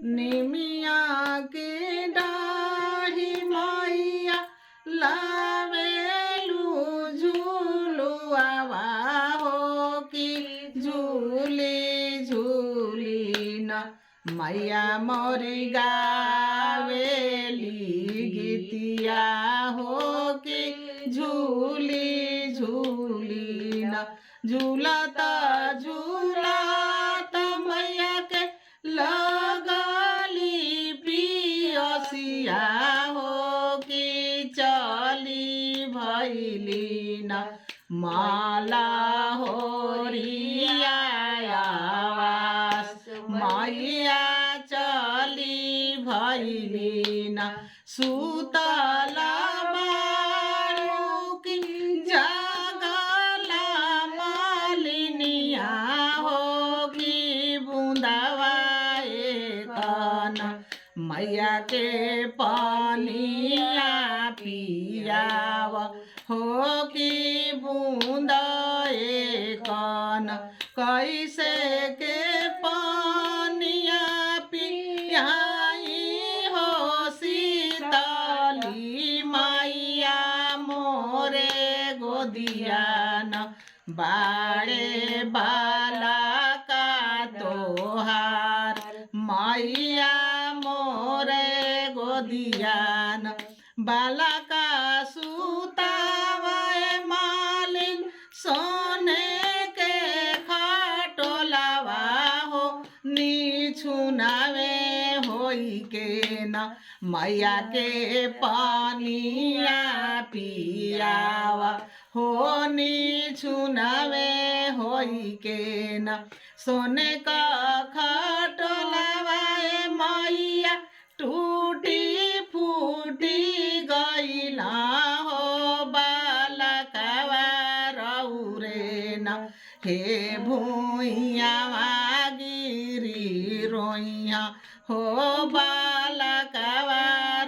निमिया के डाढ़ी मैया लावेलू झूलुआवा हो कि झूली झूली न मैया मोरी गावेली गीतिया हो कि झूली झूली न झूलता झूलता मैया के लगली पियसिया हो कि चली भैली न माला होरिया आवास मैया चली भैली न सुतला बारू की जगला मालिनिया हो कि बूंदावा कन मैया के पानिया पियाव हो कि बूंद कन कैसे के पानिया पियाई हो शीतली मैया मोरे गोदिया न बाड़े बाला का तोहार मैया मोरे गोदियान बाला का सुतावे मालिन सोने के खटोलावा हो नीछुनावे होई के न मैया के पानिया पियावा हो नीछुनावे होई के न सोने का खटोलावा मैया टूटी फूटी गईला हो बालकवा रौरे न हे भूइया गिरी रोइया हो बालकवा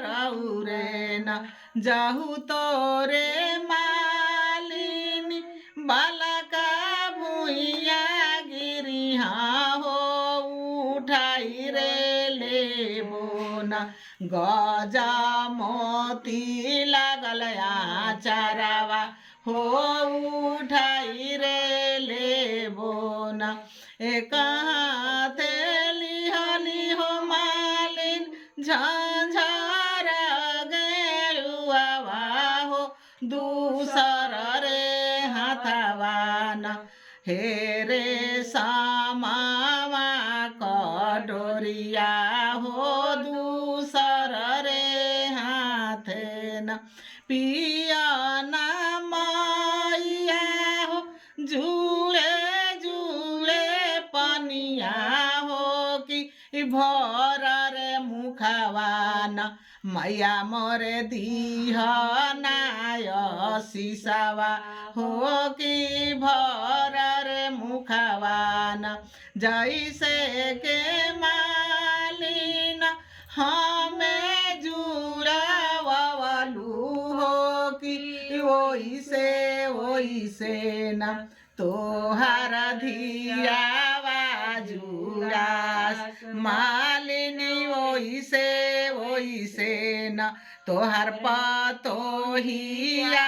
रौरे न जाहू तोरे मालिनी बालका भूइया गिरिहा हो उठाई रे लेबो न गजा मोती लागल आचारवा हो उठाई रे लेबो न एक हाथे लिहली हो मालिन झांझर गेरुआवा हो दूसर रे हाथवा न हे रे सामावा कटोरिया हो दूसर रे हाथे न पिया न मैया हो झूले झूले पनिया हो कि भर रे मुखवा न मैया मोरे दीहनाय सीसावा हो कि भर रे मुखवा न जैसे के मालिन हमें जुड़ावलू हो कि ओइसे न तोहार धियावा जुड़ास मालिनी ओइसे न तोहार पतोहिया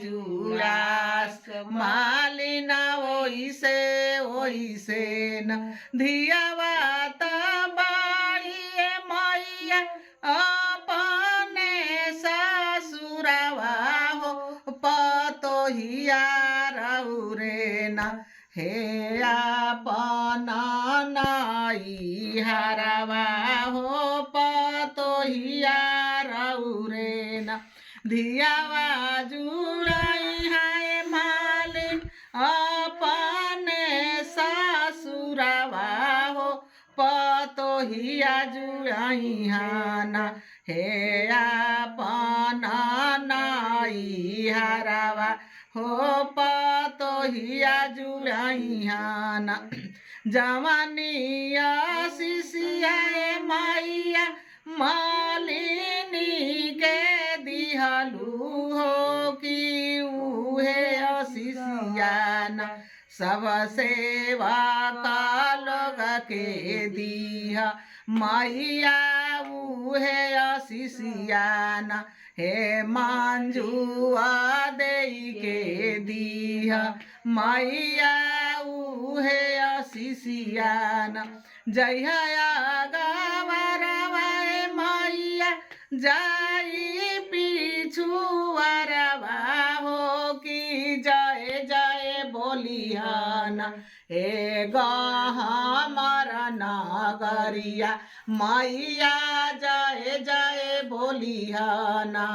जुड़ास मालिना ओइसे न धियावा त बाड़िए मैया अपने ससुरवा हो पतोहिया रौरे न हे अपन नाई हरवा हो पतोहिया रौरे न धियावा जुड़ाई है मालिन अपने ससुरवा हो पतोहिया जुड़ाई हाना हे अपन नाई हरवा हो पतोहिया जुड़ाई हाना जवानिया शिशिया मैया मालिनी के दिहलू हो कि उहे शिशियाना सब सेवा का लोग के दिया मैया उहे आशीषियाना हे मांजुआ देई के दिहा मैया उहे आशीषियाना जइहा गवरवाए मैया जाई पिछुआरवा हो कि जय जय बोलिहाना हे गहमर नगरिया मैया जय जय बोलिहाना।